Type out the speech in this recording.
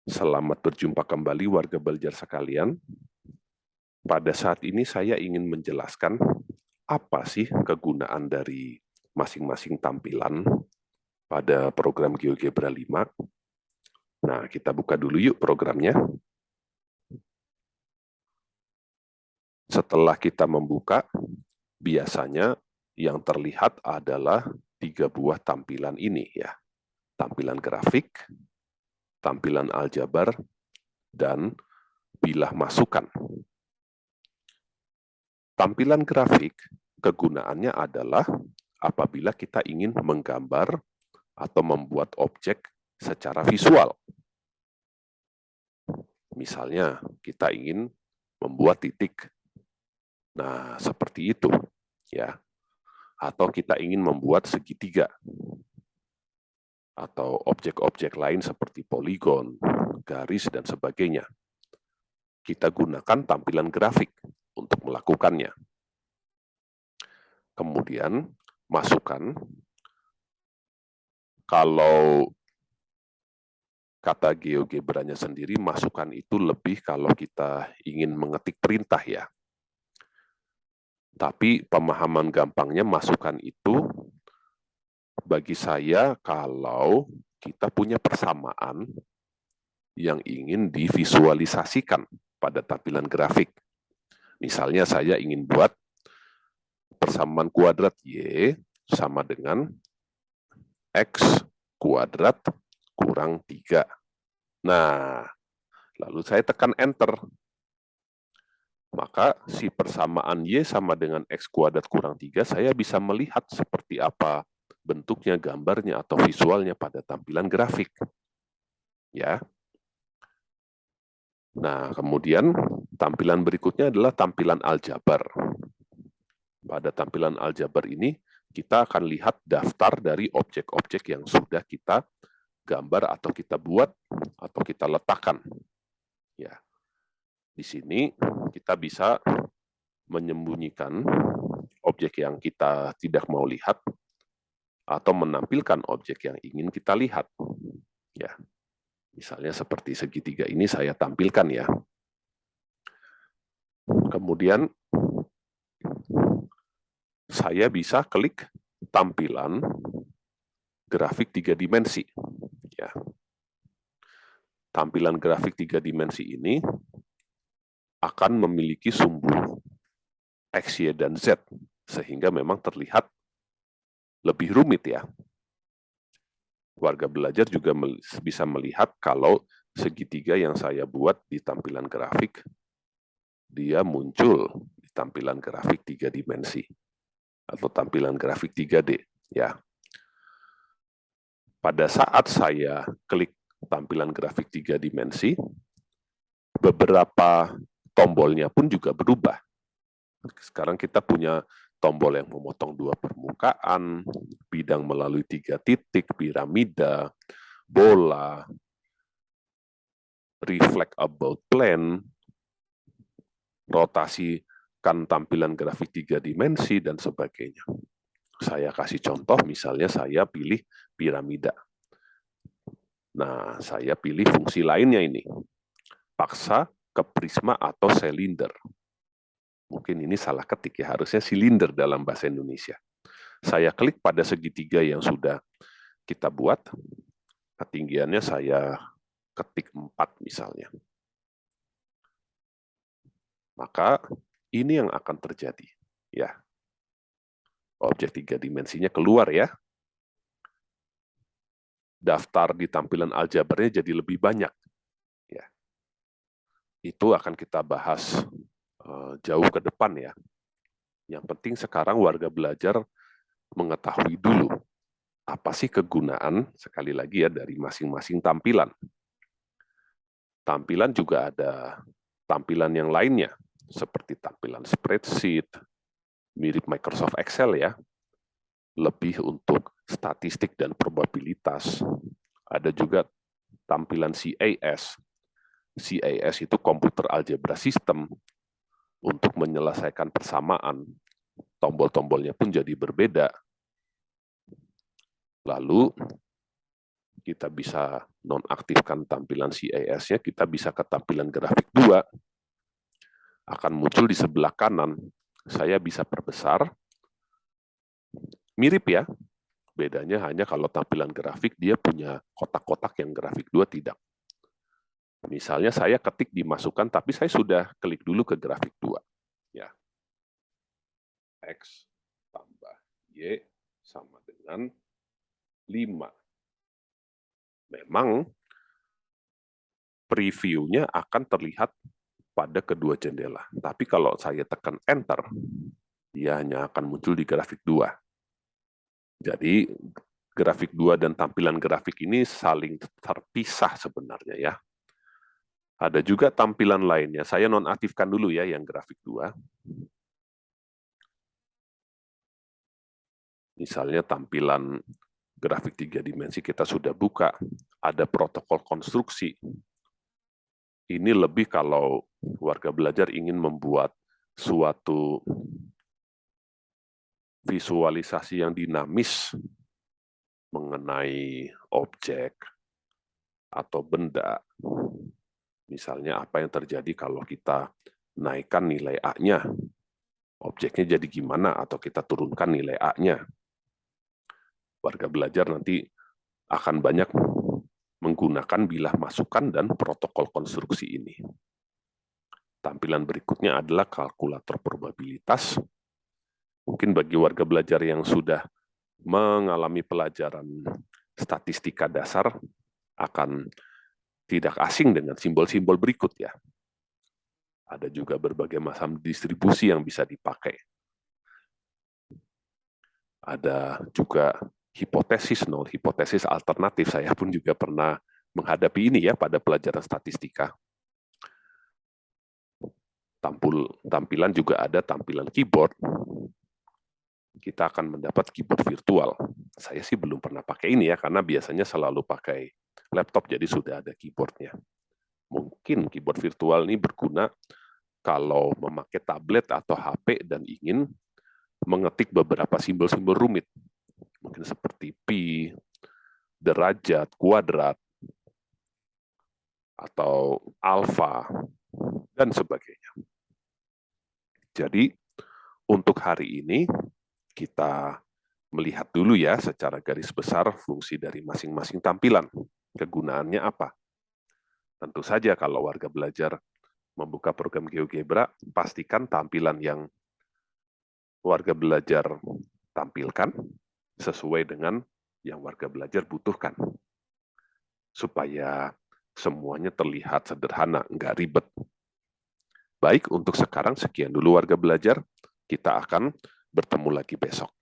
Selamat berjumpa kembali warga belajar sekalian. Pada saat ini saya ingin menjelaskan apa sih kegunaan dari masing-masing tampilan pada program GeoGebra 5. Nah, kita buka dulu yuk programnya. Setelah kita membuka, biasanya yang terlihat adalah 3 buah tampilan ini ya. Tampilan grafik, tampilan aljabar, dan bilah masukan. Tampilan grafik, kegunaannya adalah apabila kita ingin menggambar atau membuat objek secara visual. Misalnya, kita ingin membuat titik. Nah, seperti itu, ya. Atau kita ingin membuat segitiga. Atau objek-objek lain seperti poligon, garis, dan sebagainya. Kita gunakan tampilan grafik untuk melakukannya. Kemudian, masukan. Kalau kata GeoGebra-nya sendiri, masukan itu lebih kalau kita ingin mengetik perintah ya. Tapi pemahaman gampangnya masukan itu bagi saya kalau kita punya persamaan yang ingin divisualisasikan pada tampilan grafik. Misalnya saya ingin buat persamaan kuadrat Y sama dengan X kuadrat kurang 3. Nah, lalu saya tekan Enter. Maka si persamaan Y sama dengan X kuadrat kurang 3, saya bisa melihat seperti apa bentuknya, gambarnya, atau visualnya pada tampilan grafik. Ya. Nah, kemudian tampilan berikutnya adalah tampilan aljabar. Pada tampilan aljabar ini, kita akan lihat daftar dari objek-objek yang sudah kita gambar atau kita buat atau kita letakkan. Ya. Di sini kita bisa menyembunyikan objek yang kita tidak mau lihat atau menampilkan objek yang ingin kita lihat. Ya. Misalnya seperti segitiga ini saya tampilkan ya. Kemudian saya bisa klik tampilan grafik 3 dimensi. Ya. Tampilan grafik 3 dimensi ini akan memiliki sumbu X, Y, dan Z, sehingga memang terlihat lebih rumit ya. Warga belajar juga bisa melihat kalau segitiga yang saya buat di tampilan grafik, dia muncul di tampilan grafik 3 dimensi, atau tampilan grafik 3D. Ya. Pada saat saya klik tampilan grafik 3 dimensi, beberapa tombolnya pun juga berubah. Sekarang kita punya tombol yang memotong 2 permukaan, bidang melalui 3 titik, piramida, bola, reflect about plane, rotasikan tampilan grafik 3 dimensi, dan sebagainya. Saya kasih contoh, misalnya saya pilih piramida. Nah, saya pilih fungsi lainnya ini. Paksa ke prisma atau silinder. Mungkin ini salah ketik ya, harusnya silinder dalam bahasa Indonesia. Saya klik pada segitiga yang sudah kita buat, ketinggiannya saya ketik 4 misalnya. Maka ini yang akan terjadi. Ya. Objek 3 dimensinya keluar ya. Daftar di tampilan aljabarnya jadi lebih banyak. Ya. Itu akan kita bahas jauh ke depan ya. Yang penting sekarang warga belajar mengetahui dulu apa sih kegunaan, sekali lagi ya, dari masing-masing tampilan. Tampilan juga ada tampilan yang lainnya, seperti tampilan spreadsheet, mirip Microsoft Excel ya, lebih untuk statistik dan probabilitas. Ada juga tampilan CAS. CAS itu Computer Algebra System, untuk menyelesaikan persamaan. Tombol-tombolnya pun jadi berbeda. Lalu kita bisa nonaktifkan tampilan CIS-nya, kita bisa ke tampilan grafik 2, akan muncul di sebelah kanan. Saya bisa perbesar, mirip ya, bedanya hanya kalau tampilan grafik dia punya kotak-kotak yang grafik 2 tidak. Misalnya saya ketik dimasukkan, tapi saya sudah klik dulu ke grafik 2. Ya. X tambah Y sama dengan 5. Memang previewnya akan terlihat pada kedua jendela. Tapi kalau saya tekan Enter, dia hanya akan muncul di grafik 2. Jadi grafik 2 dan tampilan grafik ini saling terpisah sebenarnya ya. Ada juga tampilan lainnya. Saya nonaktifkan dulu ya yang grafik 2. Misalnya tampilan grafik 3 dimensi kita sudah buka. Ada protokol konstruksi. Ini lebih kalau warga belajar ingin membuat suatu visualisasi yang dinamis mengenai objek atau benda. Misalnya apa yang terjadi kalau kita naikkan nilai A-nya, objeknya jadi gimana, atau kita turunkan nilai A-nya. Warga belajar nanti akan banyak menggunakan bilah masukan dan protokol konstruksi ini. Tampilan berikutnya adalah kalkulator probabilitas. Mungkin bagi warga belajar yang sudah mengalami pelajaran statistika dasar akan tidak asing dengan simbol-simbol berikut ya. Ada juga berbagai macam distribusi yang bisa dipakai. Ada juga hipotesis nol, hipotesis alternatif. Saya pun juga pernah menghadapi ini ya pada pelajaran statistika. Tampilan juga ada tampilan keyboard. Kita akan mendapat keyboard virtual. Saya sih belum pernah pakai ini ya, karena biasanya selalu pakai laptop, jadi sudah ada keyboardnya. Mungkin keyboard virtual ini berguna kalau memakai tablet atau HP dan ingin mengetik beberapa simbol-simbol rumit. Mungkin seperti pi, derajat, kuadrat, atau alfa, dan sebagainya. Jadi, untuk hari ini, kita melihat dulu ya secara garis besar fungsi dari masing-masing tampilan. Kegunaannya apa? Tentu saja kalau warga belajar membuka program GeoGebra, pastikan tampilan yang warga belajar tampilkan sesuai dengan yang warga belajar butuhkan. Supaya semuanya terlihat sederhana, nggak ribet. Baik, untuk sekarang sekian dulu warga belajar. Kita akan bertemu lagi besok.